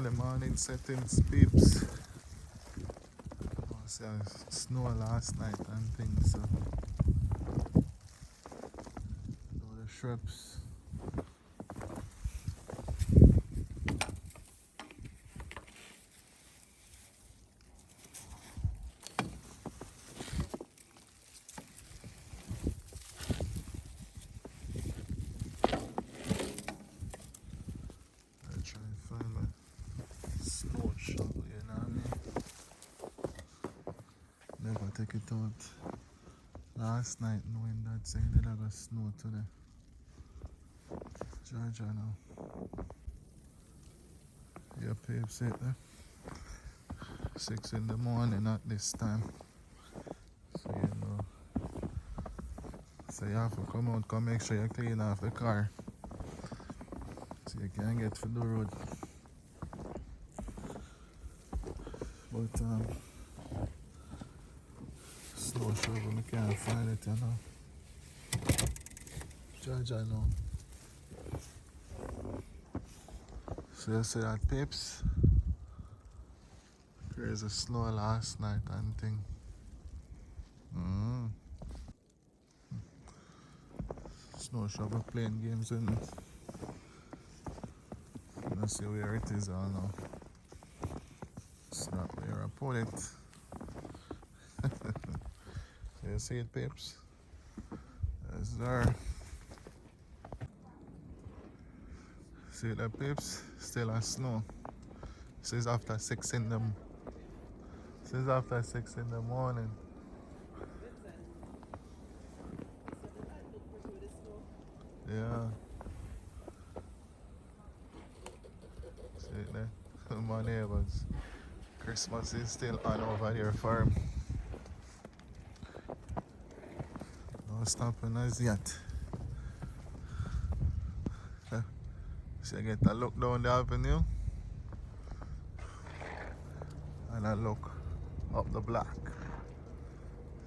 Early morning settings, peeps. Oh, see, snow last night and things, so all the shrubs. I try and find a snow shovel, you know what I mean? Never take it out last night knowing that saying that I got snow today. Georgia now. Yeah, peeps, it there. 6 in the morning at this time. So you know. So you have to come out, come make sure you clean off the car. So you can get to the road. But snow shovel, I can't find it, you know. Georgia now. So you see that, peeps? Crazy snow last night and thing. Snow shovel playing games in it. Let's see where it is all now. It's not where I put it. So you see it, peeps? Yes, sir. See that, peeps? Still a snow. This is after 6 in the morning. Yeah. See it there? My neighbors. Christmas is still on over here for him. No stopping as yet. So you get a look down the avenue and a look up the block.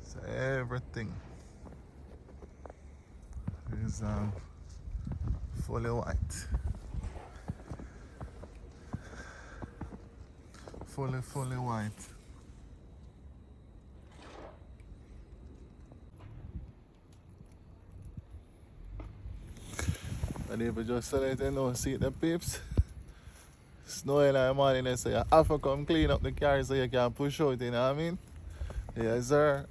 So everything is fully white. Fully white. And if you just let you know, see the peeps? Snowing in the morning, so you have to come clean up the car so you can push out, you know what I mean? Yes, sir.